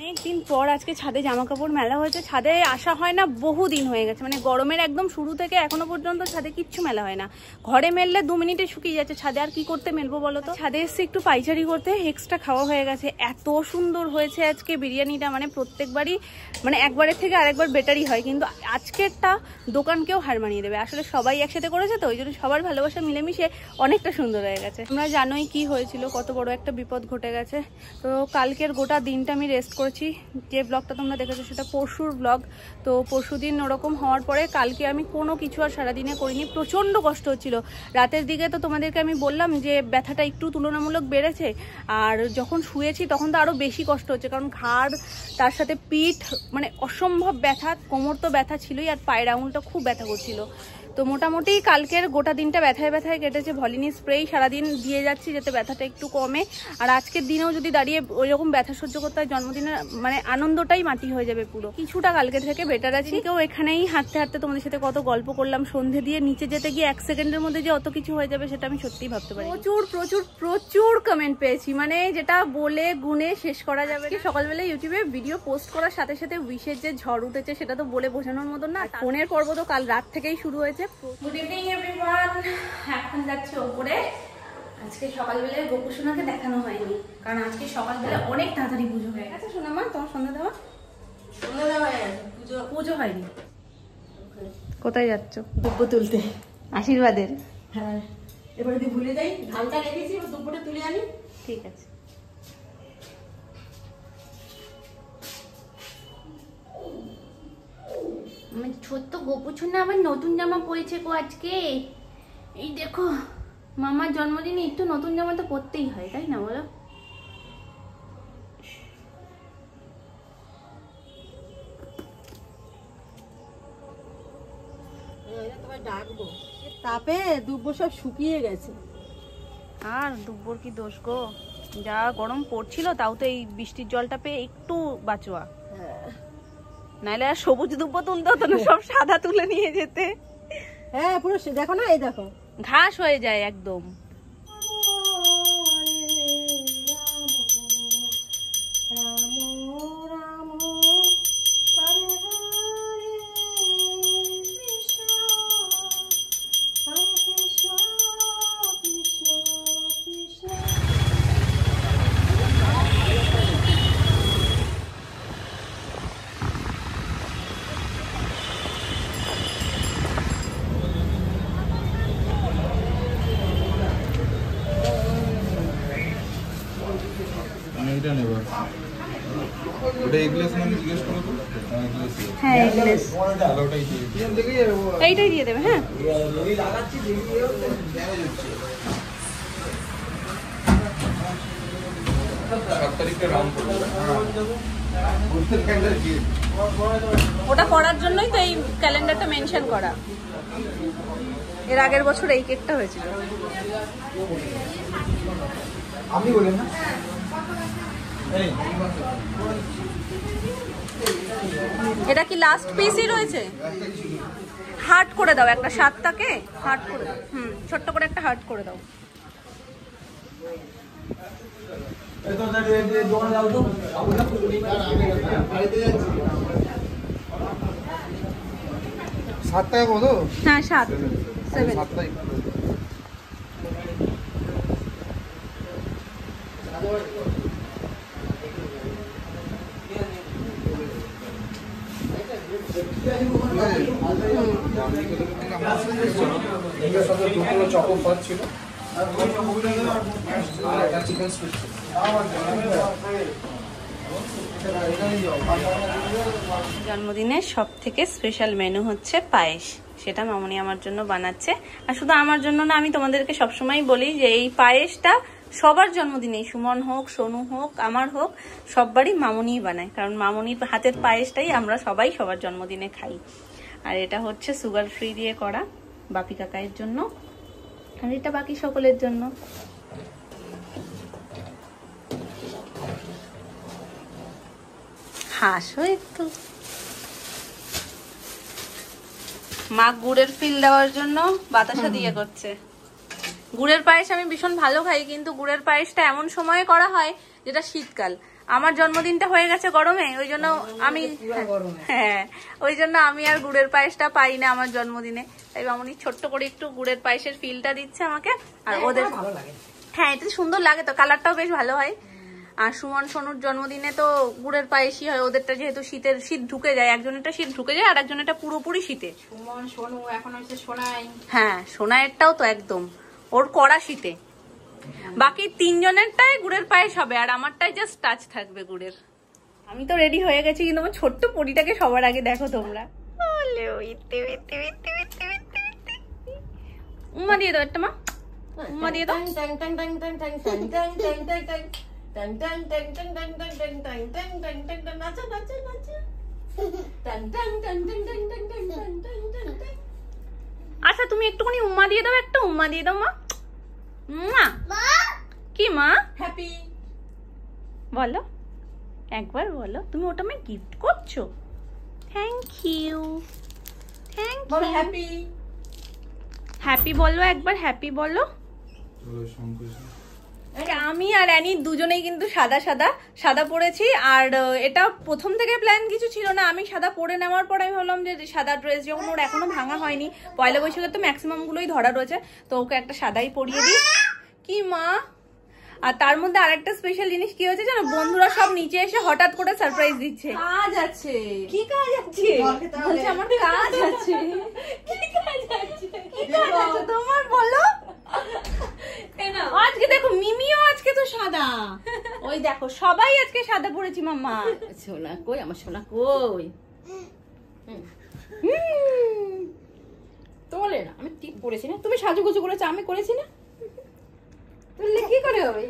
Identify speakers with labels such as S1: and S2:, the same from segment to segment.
S1: অনেকদিন পর আজকে ছাদে জামা কাপড় মেলা হয়েছে। ছাদে আসা হয় না, বহুদিন হয়ে গেছে, মানে গরমের একদম শুরু থেকে এখনো পর্যন্ত ছাদে কিচ্ছু মেলা হয় না। ঘরে মেললে 2 মিনিটে শুকিয়ে যাচ্ছে, ছাদে আর কি করতে মেলবো বলো তো। ছাদে এসে একটু পাইচারি করতে, এক্সট্রা খাওয়া হয়ে গেছে। এত সুন্দর হয়েছে আজকে বিরিয়ানিটা, মানে প্রত্যেকবারই মানে একবারের থেকে আরেকবার বেটারই হয়, কিন্তু আজকেরটা দোকানকেও হার মানিয়ে দেবে। আসলে সবাই একসাথে করেছে তো, ওই জন্য সবার ভালোবাসা মিলেমিশে অনেকটা সুন্দর হয়ে গেছে। তোমরা জানোই কি হয়েছিল, কত বড় একটা বিপদ ঘটে গেছে। তো কালকের গোটা দিনটা আমি রেস্ট করেছি। যে ব্লগটা তোমরা দেখেছো সেটা পরশুর ব্লগ। তো পরশু দিন ওরকম হওয়ার পরে কালকে আমি কোনো কিছু আর সারাদিনে করিনি। প্রচণ্ড কষ্ট হচ্ছিল রাতের দিকে। তো তোমাদেরকে আমি বললাম যে ব্যথাটা একটু তুলনামূলক বেড়েছে, আর যখন শুয়েছি তখন তো আরও বেশি কষ্ট হচ্ছে, কারণ ঘাড় তার সাথে পিঠ মানে অসম্ভব ব্যথা। কোমর তো ব্যথা ছিলই, আর পায়ের আঙুলটা খুব ব্যথা করছিল। তো মোটামুটি কালকের গোটা দিনটা ব্যথায় ব্যথায় কেটেছে। ভলিনি স্প্রেই সারাদিন দিয়ে যাচ্ছি যাতে ব্যথাটা একটু কমে। আর আজকের দিনেও যদি দাঁড়িয়ে ওইরকম ব্যথা সহ্য করতে হয়, জন্মদিনের মানে আনন্দটাই মাটি হয়ে যাবে পুরো। কিছুটা কালকের থেকে বেটার আছি। কেউ এখানেই হাঁটতে হাঁটতে তোমাদের সাথে কত গল্প করলাম, সন্ধে দিয়ে নিচে যেতে গিয়ে 1 সেকেন্ডের মধ্যে যে অত কিছু হয়ে যাবে সেটা আমি সত্যিই ভাবতে পারি। প্রচুর প্রচুর প্রচুর কমেন্ট পেয়েছি, মানে যেটা বলে গুনে শেষ করা যাবে না। সকালবেলা ইউটিউবে ভিডিও পোস্ট করার সাথে সাথে উইশের যে ঝড় উঠেছে সেটা তো বলে বোঝানোর মতো না। ফোনের পর্ব তো কাল রাত থেকেই শুরু হয়েছে। গুড ইভিনিং এভরিওয়ান, এখন যাচ্ছে ওপরে। আজকে সকালবেলায় গোপুসোনাকে দেখানো হয়নি, কারণ আজকে সকালবেলা অনেক তাড়াতাড়ি পুজো হয়ে গেছে। শোনা মা, তোমার সন্ধ্যা দেওয়া হয়ে গেছে, পুজো হয়নি। কোথায় যাচ্ছ?
S2: দুব্বো তুলতে,
S1: আশীর্বাদের।
S2: হ্যাঁ, এবারে যদি ভুলে যাই, ধানটা রেখেছি, দুব্বোটা তুলে আনি।
S1: ঠিক আছে। আমার ছোট্ট গোপুছুনা আবার নতুন জামা পরেছে গো আজকে। এই দেখো, মামার জন্মদিনে একটু নতুন জামা তো পরতেই হয়, তাই না বলো?
S2: তোমায় ডাকবো, তাপে দুব্বো সব শুকিয়ে গেছে।
S1: আর দুব্বর কি দোষ গো, যা গরম পড়ছিল তাও তো এই বৃষ্টির জলটা পেয়ে একটু বাঁচোয়া। নাইলে আর সবুজ দুব্বো তুলতে হতো না, সব সাদা তুলে নিয়ে যেতে।
S2: হ্যাঁ, পুরো দেখো না, এই দেখো
S1: ঘাস হয়ে যায় একদম। হ্যাঁ, এইটাই দিয়ে দেবে। হ্যাঁ, ওটা করার জন্যই তো এই ক্যালেন্ডারটা মেনশন করা। এর আগের বছর এই কেকটা হয়েছিল।
S3: আমি বলি না,
S1: এটা কি লাস্ট পিসই রয়েছে? হার্ট করে দাও একটা, 7টাকে হার্ট করে দাও। ছোট্ট করে একটা হার্ট করে দাও।
S3: $7 কত?
S1: হ্যাঁ, 7 7। জন্মদিনের সব থেকে স্পেশাল মেনু হচ্ছে পায়েস। সেটা মামনি আমার জন্য বানাচ্ছে। আর শুধু আমার জন্য না, আমি তোমাদেরকে সবসময় বলি যে এই পায়েসটা সবার জন্মদিনে, সুমন হোক, সোনু হোক, আমার হোক, সববারই মামনিই বানায়, কারণ মামনির হাতের পায়েসটাই আমরা সবাই সবার জন্মদিনে খাই। আর এটা হচ্ছে সুগার ফ্রি দিয়ে করা, বাপি কাকাইয়ের জন্য, আর এটা বাকি সকলের জন্য। হাসো একটু। মা গুড়ের ফিল দেওয়ার জন্য বাতাসা দিয়ে করছে। গুড়ের পায়েস আমি ভীষণ ভালো খাই, কিন্তু গুড়ের পায়েসটা এমন সময়ে করা হয় যেটা শীতকাল। আমার জন্মদিনটা হয়ে গেছে গরমে, ওই জন্য আমি হ্যাঁ ওই জন্য আমি আর গুড়ের পায়েসটা পাই না আমার জন্মদিনে। তাই মামনি ছোট্ট করে একটু গুড়ের পায়েসের ফিলটা দিচ্ছে আমাকে। আর ওদের
S2: ভালো লাগে।
S1: হ্যাঁ এটা সুন্দর লাগে তো, কালারটাও বেশ ভালো হয়। আর সুমন সোনুর জন্মদিনে তো গুড়ের পায়েসই হয়, ওদেরটা যেহেতু শীত ঢুকে যায়, একজনেরটা শীত ঢুকে যায় আর একজনেরটা পুরোপুরি শীতে।
S2: সুমন সোনু এখন হচ্ছে সোনাই।
S1: হ্যাঁ সোনায়েরটাও তো একদম ওর কড়া শীতে। বাকি তিনজনেরটাই গুড়ের পায়েস হবে আর আমারটাই জাস্ট টাচ থাকবে গুড়ের। আমি তো রেডি হয়ে গেছি, কিন্তু আমার ছোট্ট পরিটাকে সবার আগে দেখো তোমরা। উম্মা দিয়ে দাও একটা মা, উম্মা দিয়ে দাও। আচ্ছা তুমি একটুখানি উম্মা দিয়ে দাও, একটা উম্মা দিয়ে দাও মা। কি মা?
S2: হ্যাপি
S1: বলো একবার, বলো তুমি ওটা আমায় গিফট করছো। Thank you, thank you.
S2: Happy
S1: happy বলো একবার, হ্যাপি বলো। আমি আর অ্যানি দুজনেই কিন্তু সাদা পরেছি। আর এটা প্রথম থেকে প্ল্যান কিছু ছিল না, আমি সাদা পরে নেওয়ার পর আমি ভাবলাম যে সাদা ড্রেস যখন ওর এখনো ভাঙা হয়নি, পয়লা বৈশাখে তো ম্যাক্সিমাম গুলোই ধরা রয়েছে, তো ওকে একটা সাদাই পরিয়ে দিই। কি মা? আর তার মধ্যে আরেকটা স্পেশাল জিনিস কি হয়েছে জানো, বন্ধুরা সব নিচে এসে হঠাৎ করে সারপ্রাইজ দিচ্ছে।
S2: কাজ আছে।
S1: কি কাজ আছে? বলছে আমার কাজ আছে। কি কাজ আছে? কি কাজ আছে তোমার বলো। আজকে দেখো মিমিও আজকে তো সাদা, ওই দেখো সবাই আজকে সাদা পড়েছি মাম্মা।
S2: সোনা কই, আমার সোনা কই? তোলে না, আমি টিপ পরেছি না, তুমি সাজুগুজু করেছো, আমি করেছি না। তুললে কি করে হবে?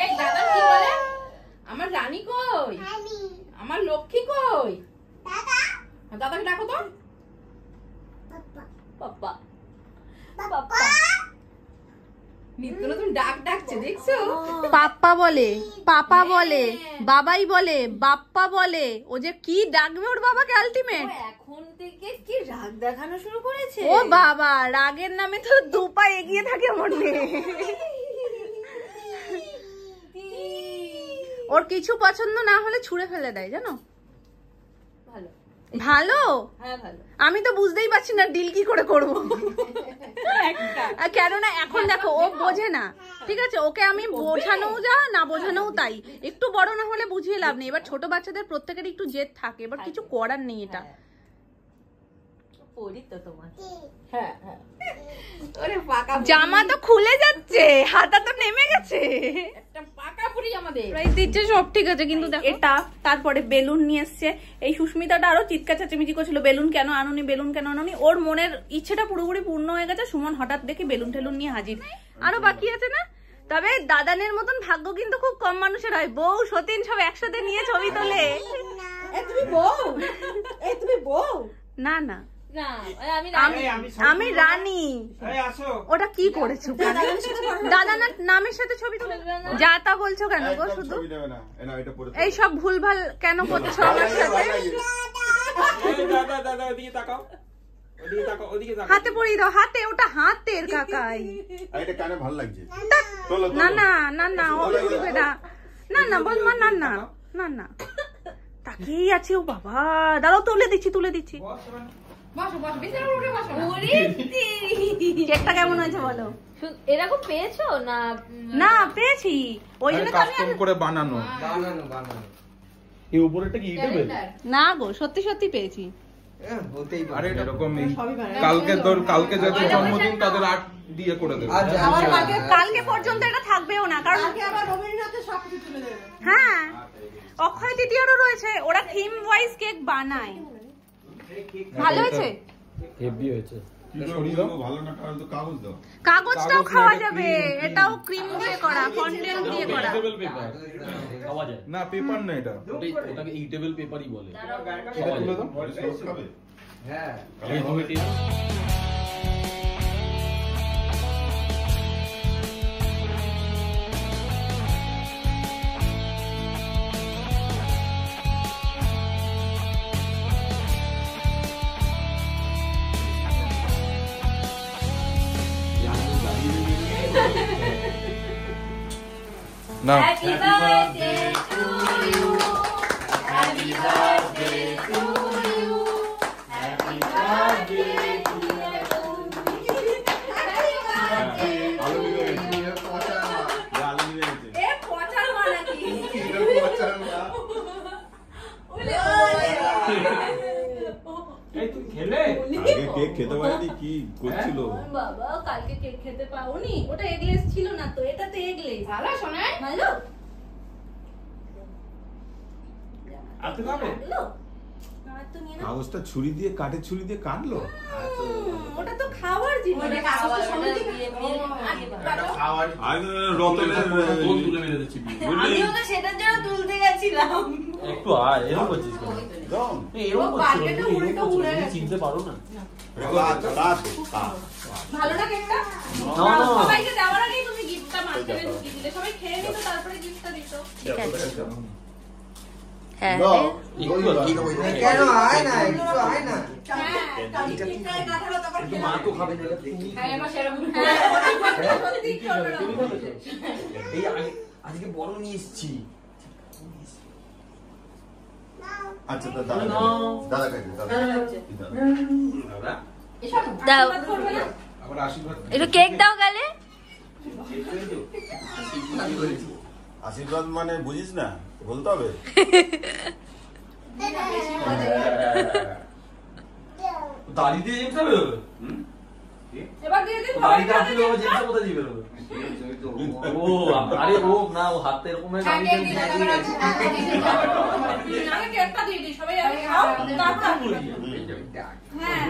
S2: এই দাদা কি বলে? আমার রানী কই? আমার লক্ষ্মী কই? দাদাকে ডাকো তো। পাপা পাপা নিত্য নতুন ডাক ডাকছে দেখছো?
S1: পাপ্পা বলে, পাপা বলে, বাবাই বলে, বাপ্পা বলে। ও যে কি ডাকবে ওর বাবাকে আলটিমেট।
S2: এখন থেকে কি রাগ দেখানো শুরু করেছে?
S1: ও বাবা, রাগের নামে তো দুপা এগিয়ে থাকে আমার মেয়ে। ওর কিছু পছন্দ না হলে ছুঁড়ে ফেলে দেয় জানো।
S2: ভালো
S1: ভালো?
S2: হ্যাঁ ভালো।
S1: আমি তো বুঝতেই পারছি না ডিল কি করে করবো। কেননা এখন দেখো ও বোঝে না, ঠিক আছে, ওকে আমি বোঝানো যা না বোঝানো তাই। একটু বড় না হলে বুঝিয়ে লাভ নেই। এবার ছোট বাচ্চাদের প্রত্যেকের একটু জেদ থাকে, এবার কিছু করার নেই এটা। জামা তো খুলে যাচ্ছে, হাতা তো নেমে গেছে,
S2: একটা পাকা পুরি আমাদের
S1: প্রাইস দিচ্ছে সব ঠিক আছে, কিন্তু এটা তারপরে বেলুন নিয়ে এসছে। এই সুস্মিতাটা আরো চিৎকার চেঁচামেচি করছিল, বেলুন কেন আনুনি, বেলুন কেন আনুনি। ওর মনের ইচ্ছেটা পুরোপুরি পূর্ণ হয়ে গেছে। সুমন হঠাৎ দেখি বেলুন টেলুন নিয়ে হাজির। আরো বাকি আছে না, তবে দাদানের মতন ভাগ্য কিন্তু খুব কম মানুষের হয়। বউ সতীন সব একসাথে নিয়ে ছবি তোলে।
S2: তুমি বউ? তুমি বউ?
S1: না না
S2: না,
S1: আমি রানী। ওটা কি করেছো? দাদা নামের সাথে ছবি তুলে যা তা বলছো কেন গো? শুধু এই সব ভুলভাল কেন করছো আমার সাথে? হাতে পরিয়ে দাও, হাতে, ওটা হাতের কাকাই। না না না না, ও তুলবে না। না না বল মা, না না না না, তাকিয়েই আছে ও বাবা। দাঁড়াও তুলে দিচ্ছি, তুলে দিচ্ছি। কেকটা কেমন হয়েছে বলো?
S2: এরকম পেয়েছো না?
S1: না পেয়েছি, ওই জন্য কাস্টম করে বানানো।
S4: এই উপরেটা কি ইটেবেল?
S1: না গো, সত্যি সত্যি পেয়েছি।
S4: আরে এরকম কালকে যাদের জন্মদিন তাদের আর্ট দিয়ে করে দেবে।
S1: কালকে পর্যন্ত এটা থাকবেও না, কারণ হ্যাঁ অক্ষয় তৃতীয়ারও রয়েছে। ওরা থিম ওয়াইজ কেক বানায়। ভালো হয়েছে,
S4: হেভি হয়েছে।
S1: কাগজটাও খাওয়া যাবে, এটাও ক্রিম দিয়ে করা, ফন্ডেন্ট দিয়ে করা।
S4: খাওয়া যায় না, পেপার না, এটা ওটাকে ইটেবল পেপারই বলে। এটা তুলে দাও। হ্যাঁ
S5: না
S2: Happy birthday to you. Happy birthday to you. Happy birthday to you.
S6: Cake খেতে পারিনি কি করছিল
S1: বাবা কালকে কেক খেতে পাওনি ওটা এগলেস ছিল না তো এটা তো এগলেস
S2: ভালো শোনায়
S1: ভালো
S4: আপনি খাবেন
S6: কাগজটা ছুরি দিয়ে কাঠের ছুরি দিয়ে কাটলো
S1: ওটা তো খাওয়ার জিনিস
S2: ওটা কাগজটা সমিতি
S6: আর রতনের
S4: বোন তুলে মেরে দিচ্ছি
S2: আমিও তো সেটার জন্য তুলতে গেছিলাম
S4: একটু আয় এরকম করছিস কেন
S6: দম
S4: এরকম
S2: বালতিটা উল্টো উড়ে গেছে।
S4: চিনতে পারো না
S1: ভালো না কেকটা
S4: না, না।
S1: সবাইকে দেওয়ার আগেই তুমি গিফটটা মাঝখানে ঢুকিয়ে দিলে সবাই খেয়ে নিত তারপরে গিফটটা দিত
S5: ঠিক আছে
S1: হ্যাঁ
S3: কেন আয় না একটু আয় না
S4: মা তো খাবে না
S2: হ্যাঁ আমার সেরকম
S1: সত্যি কি হলো
S4: এই আজকে বড় নিয়ে এসেছি
S6: আচ্ছা দাদা দাদা খাইতে দাদা
S5: দাও
S3: আবার আশীর্বাদ
S5: একটু কেক দাও গালে
S6: আশীর্বাদ মানে বুঝিস না বলতে হবে
S4: দাড়ি দিয়ে জিনিস হবে
S1: এবার দিয়ে দিন
S4: দাড়ি কাটতে হবে জিনিস কোথায় দিবে ও আরে ও না ও হাতে এরকম ভাবে দাড়ি দিয়ে
S1: আগে কেকটা দিয়ে দিই সবাই আগে খাও তারপর হ্যাঁ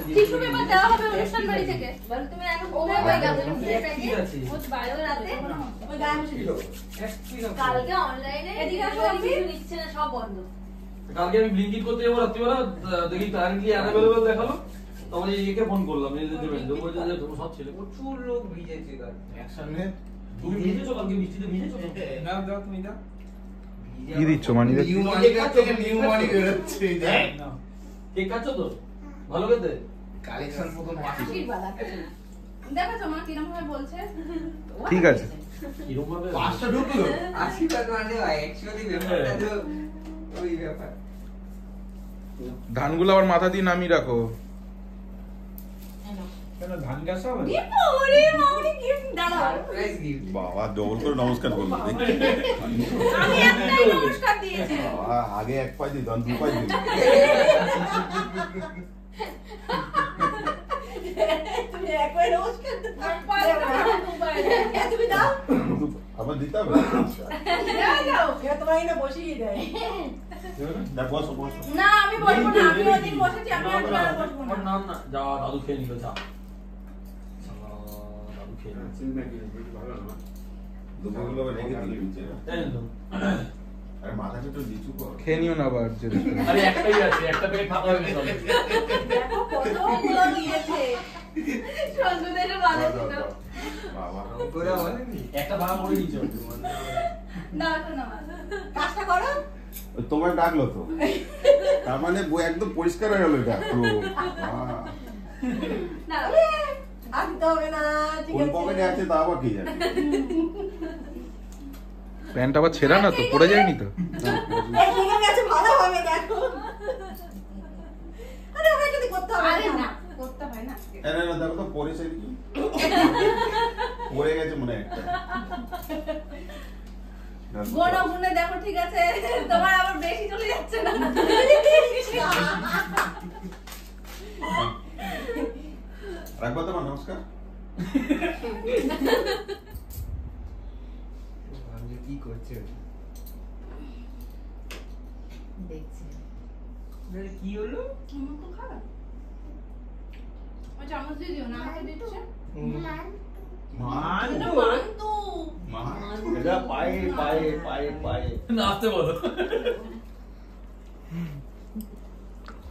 S1: টিস্যু পেপার দেওয়া হবে অনুষ্ঠান বাড়ি থেকে বল তুমি এখন কোথায় পাই গেছো
S4: ঠিক আছে
S1: ও বাইরে রাতে ওই গায়ে বসে দিও
S2: কালকে অনলাইনে
S1: এদিকে আসো, আমি।
S2: নিচ্ছে না সব বন্ধ
S4: কালকে আমি ব্লিঙ্কিট করতে যাবো রাত্রিবেলা দেখি কারেন্টলি অ্যাভেলেবল দেখালো তখন একে ফোন করলাম এই যে দেবেন বলছে যে তুমি সব ছেলে
S3: প্রচুর লোক ভিজেছে একসাথে
S4: তুমি ভিজেছো কালকে বৃষ্টিতে ভিজেছো
S3: না দাও তুমি দাও
S5: কি দিচ্ছ মানি
S3: নিউ মানি থেকে নিউ মানি বেরোচ্ছে
S4: কেক খাচ্ছ তো ভালো খেতে
S3: কালেকশন প্রথম
S1: আশীর্বাদ দেখো তোমার কিরকম ভাবে বলছে
S5: ঠিক আছে
S4: এরকম ভাবে
S3: 5টা ঢুকলো
S7: আশীর্বাদ মানে অ্যাকচুয়ালি ব্যাপারটা তো ওই ব্যাপার
S5: ধানগুলো আবার মাথা দিয়ে নামিয়ে রাখো
S3: কেন ধান গাছ হবে
S1: গিফট ওরে মাউনি গিফট দাঁড়াও
S7: সারপ্রাইজ গিফট
S6: বাবা ডবল করে নমস্কার করলো
S1: আমি একটাই নমস্কার দিয়েছি
S6: বাবা, আগে এক পাই দিত দু পাই দিত
S1: তুমি একবার নমস্কার দাও তুমি দাও
S6: আবার দিতে হবে
S1: দাও তোমায় না বসিয়ে দেয়
S6: দেখ বসো বসো
S1: না আমি বলবো না আমি ওদিন বসেছি আমি আর বসবো না
S4: না না যা দাদু খেয়ে নিল যা দাদু খেয়ে নিল
S6: দুপুরগুলো রেখে দিলি নিচে
S4: এই তো।
S6: আরে মাথাটা একটু নিচু কর
S5: খেয়ে নিও না আবার যেটা
S4: আরে একটাই আছে একটা পেট ফাঁকা হয়ে গেছে
S1: দেখো কতগুলো দিয়েছে সঞ্জুদের বানাচ্ছিল
S6: বাবা
S7: ওরা বলেনি
S4: একটা ভাড়া করে দিয়েছে
S1: না না কাজটা করো
S6: তোমার ডাকলো তো তার মানে বই একদম পরিষ্কার হয়ে গেল এটা পুরো
S1: না আর দিতে হবে না ঠিক
S6: কোন
S1: আছে
S6: পকেটে আছে তা আবার কি জানে
S5: প্যান্ট আবার ছেঁড়া না তো পড়ে যায়নি তো
S1: এই ঠিক আছে ভালো হবে দেখো আরে আমরা যদি করতে হবে আরে না করতে হয় না
S6: আরে না দেখো তো পরে সেই কি পড়ে গেছে মনে হয় একটা
S1: গোনা গুনে দেখো ঠিক আছে তোমার আবার বেশি চলে যাচ্ছে না
S6: রাখবো তোমার নমস্কার
S7: আমি কি করছে
S2: দেখছি
S7: কি হলো
S1: আমার তো খারাপ ওই চামচ দিয়ে দিও না আমাকে দিচ্ছে
S6: মান
S1: এটা মান তো
S6: মান এটা পায়ে পায়ে পায়ে পায়ে
S4: নাচতে বলো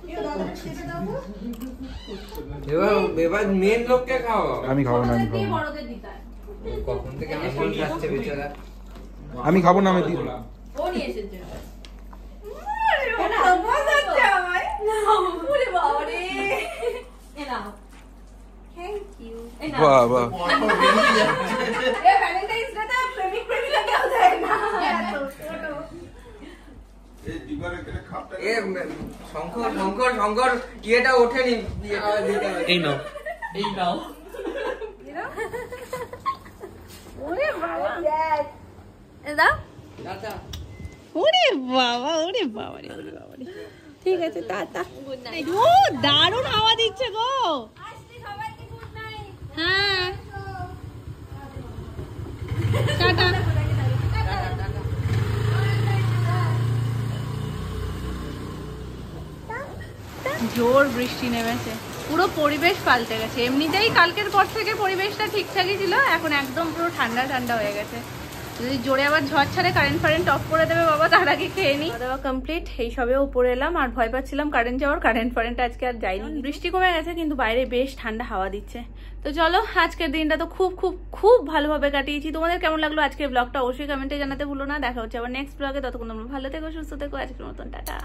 S1: কেউ দাদা খেতে দাও তো
S7: এবার মেন লোককে খাও
S5: আমি খাবো না আমি খাবো না
S1: বড়দের দিতে হয়
S7: কখন থেকে আঙুল খাচ্ছে বেচারা
S5: আমি খাবো না আমি দিব
S1: ও নিয়ে এসেছে মজা হচ্ছে আমার ওরে বাবা রে এ নাও থ্যাংক ইউ এ নাও
S5: বাহ বাহ
S1: এ ভ্যালেন্টাইন্স ডে তে প্রেমিক প্রেমিকা কেউ দেয়
S6: এই জিবারে কেটে খাপটা
S7: এ শঙ্কর শঙ্কর শঙ্কর ইয়েটা ওঠেনি
S4: এই নাও এই নাও
S1: ওরে বাবা দাও ওরে বাবা ওরে বাবা রে ওরে বাবা রে ঠিক আছে টাটা ও দারুণ হাওয়া দিচ্ছে গো হ্যাঁ টাটা জোর বৃষ্টি নেমেছে পুরো পরিবেশ পাল্টে গেছে এমনিতেই কালকের পর থেকে পরিবেশটা ঠিকঠাকই ছিল এখন একদম পুরো ঠান্ডা ঠান্ডা হয়ে গেছে যদি জোরে আবার ঝড় ছাড়ে কারেন্ট অফ করে দেবে বাবা তার আগে খেয়ে নি খাওয়া কমপ্লিট এই সবে উপরে এলাম আর ভয় পাচ্ছিলাম কারেন্ট যাওয়ার কারেন্ট আজকে আর যাইনি বৃষ্টি কমে গেছে কিন্তু বাইরে বেশ ঠান্ডা হাওয়া দিচ্ছে তো চলো আজকের দিনটা তো খুব খুব খুব ভালোভাবে কাটিয়েছি তোমাদের কেমন লাগলো আজকের ব্লগটা অবশ্যই কমেন্টে জানাতে ভুলো না দেখা হচ্ছে আবার নেক্সট ব্লগে ততক্ষণ তোমরা ভালো থেকো সুস্থ থেকো আজকের মতন টাটা